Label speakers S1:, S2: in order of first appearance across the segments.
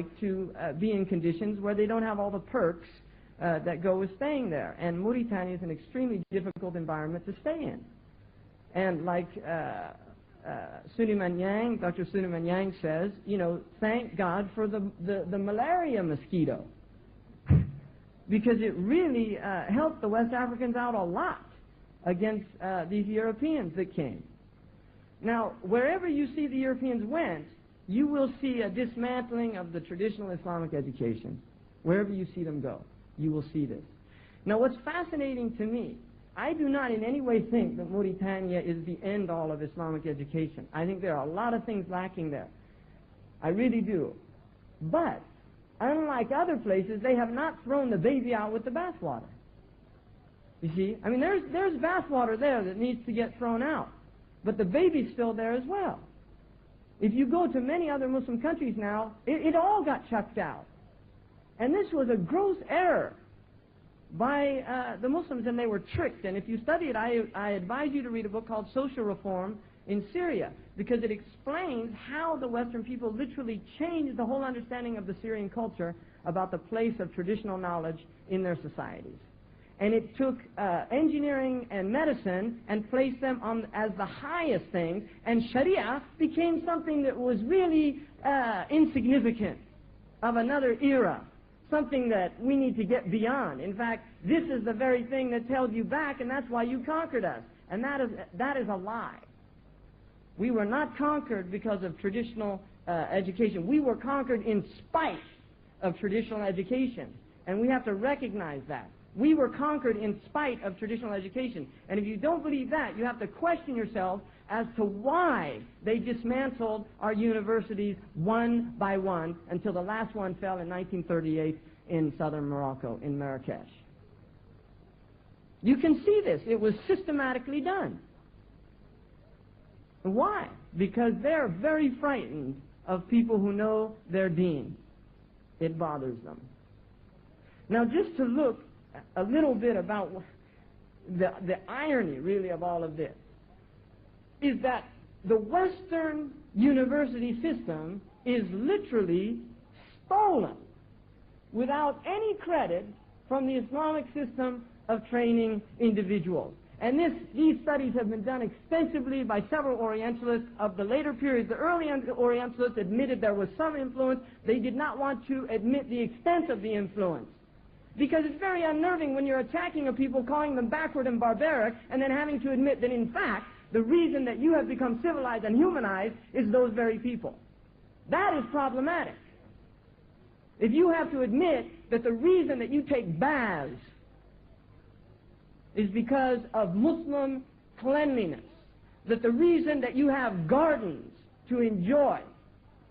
S1: like to be in conditions where they don't have all the perks that go with staying there. And Mauritania is an extremely difficult environment to stay in. And like Suleiman Yang, Dr. Suleiman Yang says, you know, thank God for the malaria mosquito, because it really helped the West Africans out a lot against these Europeans that came. Now, wherever you see the Europeans went, you will see a dismantling of the traditional Islamic education. Wherever you see them go, you will see this. Now, what's fascinating to me, I do not in any way think that Mauritania is the end-all of Islamic education. I think there are a lot of things lacking there. I really do. But, unlike other places, they have not thrown the baby out with the bathwater. You see? I mean, there's bathwater there that needs to get thrown out. But the baby's still there as well. If you go to many other Muslim countries now, it all got chucked out. And this was a gross error by the Muslims, and they were tricked. And if you study it, I advise you to read a book called Social Reform in Syria, because it explains how the Western people literally changed the whole understanding of the Syrian culture about the place of traditional knowledge in their societies. And it took engineering and medicine and placed them on as the highest things, and Sharia became something that was really insignificant, of another era, something that we need to get beyond. In fact, this is the very thing that's held you back, and that's why you conquered us. And that is a lie. We were not conquered because of traditional education. We were conquered in spite of traditional education, and we have to recognize that. We were conquered in spite of traditional education. And if you don't believe that, you have to question yourself as to why they dismantled our universities one by one until the last one fell in 1938 in southern Morocco, in Marrakesh. You can see this. It was systematically done. Why? Because they're very frightened of people who know their deen. It bothers them. Now, just to look a little bit about the irony, really, of all of this, is that the Western university system is literally stolen without any credit from the Islamic system of training individuals. And these studies have been done extensively by several Orientalists of the later periods. The early Orientalists admitted there was some influence. They did not want to admit the extent of the influence, because it's very unnerving when you're attacking a people, calling them backward and barbaric, and then having to admit that, in fact, the reason that you have become civilized and humanized is those very people. That is problematic. If you have to admit that the reason that you take baths is because of Muslim cleanliness, that the reason that you have gardens to enjoy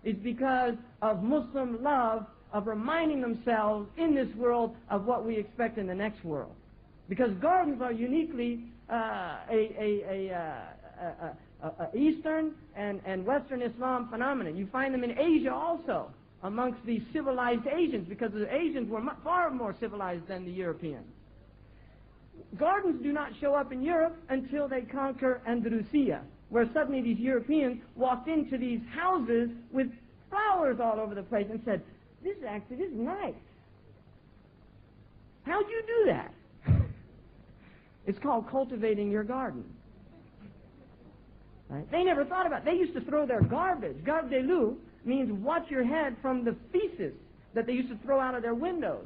S1: is because of Muslim love of reminding themselves in this world of what we expect in the next world. Because gardens are uniquely Eastern and Western Islam phenomenon. You find them in Asia also, amongst the civilized Asians, because the Asians were far more civilized than the Europeans. Gardens do not show up in Europe until they conquer Andalusia, where suddenly these Europeans walked into these houses with flowers all over the place and said, this is nice. How'd you do that? It's called cultivating your garden. Right? They never thought about it. They used to throw their garbage. Garde de loup means watch your head from the feces that they used to throw out of their windows.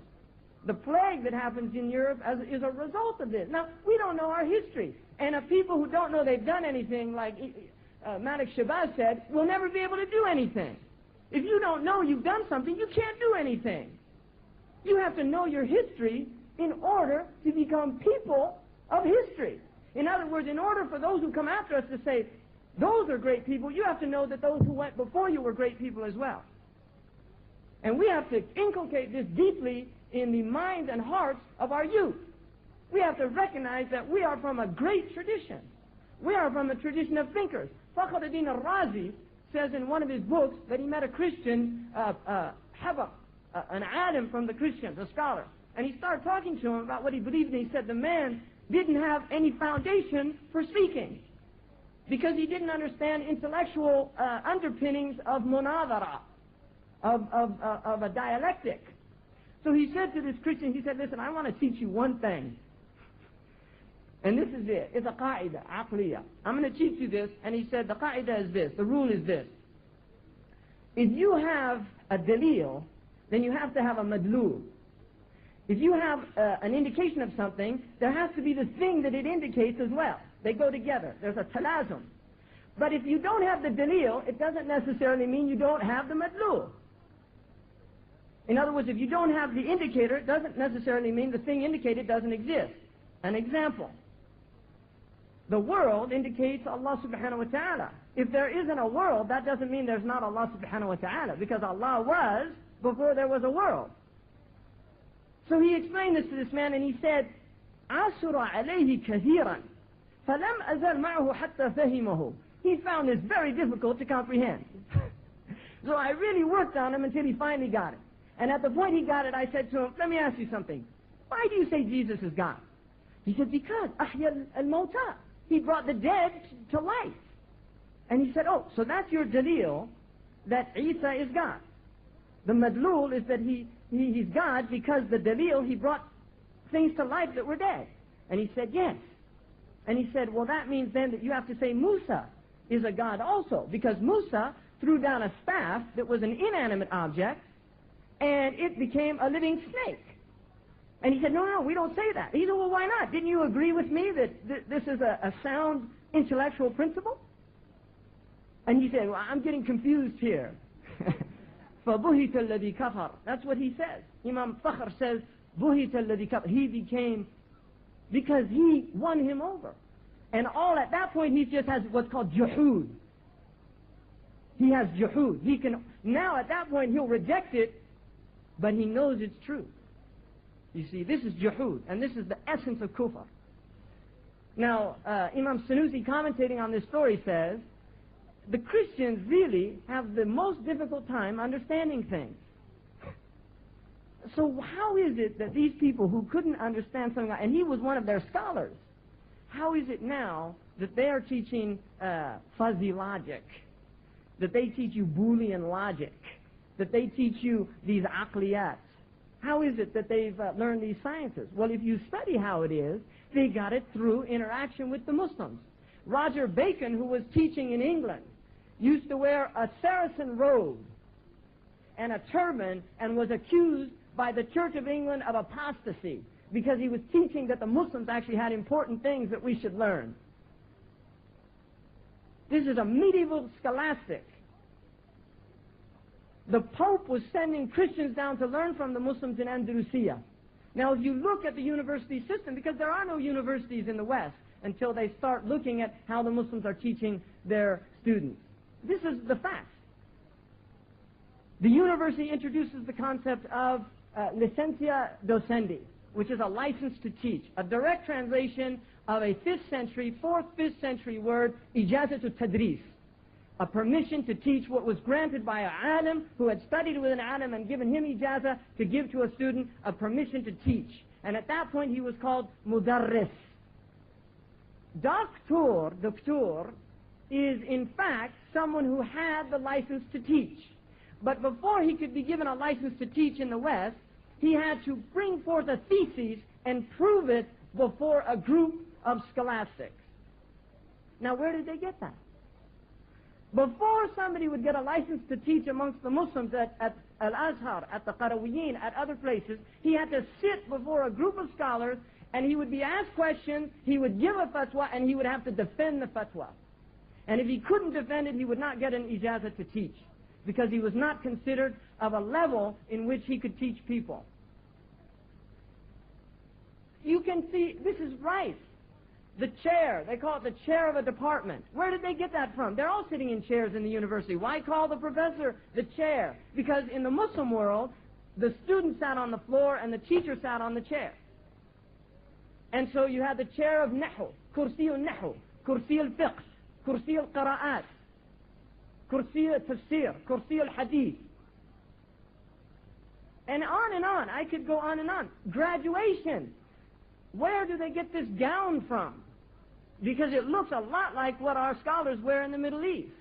S1: The plague that happens in Europe is a result of this. Now, we don't know our history. And if people who don't know they've done anything, like Malik Shabazz said, will never be able to do anything. If you don't know you've done something, you can't do anything. You have to know your history in order to become people of history. In other words, in order for those who come after us to say, those are great people, you have to know that those who went before you were great people as well. And we have to inculcate this deeply in the minds and hearts of our youth. We have to recognize that we are from a great tradition. We are from a tradition of thinkers. Fakhruddin al-Razi says in one of his books that he met a Christian, an alim from the Christians, a scholar. And he started talking to him about what he believed, and he said the man didn't have any foundation for speaking because he didn't understand intellectual underpinnings of munadara, of a dialectic. So he said to this Christian, he said, listen, I want to teach you one thing. And this is it. It's a qaida, aqliya. I'm going to teach you this. And he said, the qaida is this. The rule is this. If you have a dalil, then you have to have a madlul. If you have an indication of something, there has to be the thing that it indicates as well. They go together. There's a talazum. But if you don't have the dalil, it doesn't necessarily mean you don't have the madlul. In other words, if you don't have the indicator, it doesn't necessarily mean the thing indicated doesn't exist. An example. The world indicates Allah subhanahu wa ta'ala. If there isn't a world, that doesn't mean there's not Allah subhanahu wa ta'ala, because Allah was before there was a world. So he explained this to this man, and he said, عَصُرَ عَلَيْهِ كَثِيرًا فَلَمْ أَزَلْ مَعَهُ حَتَّى فَهِمَهُ. He found this very difficult to comprehend. So I really worked on him until he finally got it. And at the point he got it, I said to him, let me ask you something. Why do you say Jesus is God? He said, because أحيا الموتى. He brought the dead to life. And he said, oh, so that's your dalil that Isa is God. The madlul is that he's God because the dalil, he brought things to life that were dead. And he said, yes. And he said, well, that means then that you have to say Musa is a God also, because Musa threw down a staff that was an inanimate object, and it became a living snake. And he said, no, we don't say that. He said, well, why not? Didn't you agree with me that this is a sound intellectual principle? And he said, well, I'm getting confused here. فَبُهِتَ الَّذِي كَفَرَ. That's what he says. Imam Fakhr says, بُهِتَ الَّذِي كَفَرَ. He became, because he won him over. And all at that point, he just has what's called juhud. He has juhud. He can, now at that point, he'll reject it, but he knows it's true. You see, this is juhud, and this is the essence of kufr. Now, Imam Sanusi, commentating on this story, says, the Christians really have the most difficult time understanding things. So how is it that these people who couldn't understand something, and he was one of their scholars, how is it now that they are teaching fuzzy logic, that they teach you Boolean logic, that they teach you these aqliyats? How is it that they've learned these sciences? Well, if you study how it is, they got it through interaction with the Muslims. Roger Bacon, who was teaching in England, used to wear a Saracen robe and a turban and was accused by the Church of England of apostasy because he was teaching that the Muslims actually had important things that we should learn. This is a medieval scholastic. The Pope was sending Christians down to learn from the Muslims in Andalusia. Now, if you look at the university system, because there are no universities in the West until they start looking at how the Muslims are teaching their students. This is the fact. The university introduces the concept of licencia docendi, which is a license to teach, a direct translation of a 4th, 5th century word, ijazatu tadris, a permission to teach what was granted by an alim who had studied with an alim and given him ijazah to give to a student a permission to teach. And at that point he was called mudarris. Doctor, is in fact someone who had the license to teach. But before he could be given a license to teach in the West, he had to bring forth a thesis and prove it before a group of scholastics. Now, where did they get that? Before somebody would get a license to teach amongst the Muslims at Al-Azhar, at the Qarawiyyin, at other places, he had to sit before a group of scholars, and he would be asked questions, he would give a fatwa, and he would have to defend the fatwa. And if he couldn't defend it, he would not get an ijazah to teach, because he was not considered of a level in which he could teach people. You can see, this is right. The chair, they call it the chair of a department. Where did they get that from? They're all sitting in chairs in the university. Why call the professor the chair? Because in the Muslim world, the student sat on the floor and the teacher sat on the chair. And so you had the chair of Nahu, Kursi al-Nahu, Kursi al-Fiqh, Kursi al-Qira'at, Kursi al-Tafsir, Kursi al-Hadith. And on. I could go on and on. Graduation. Where do they get this gown from? Because it looks a lot like what our scholars wear in the Middle East.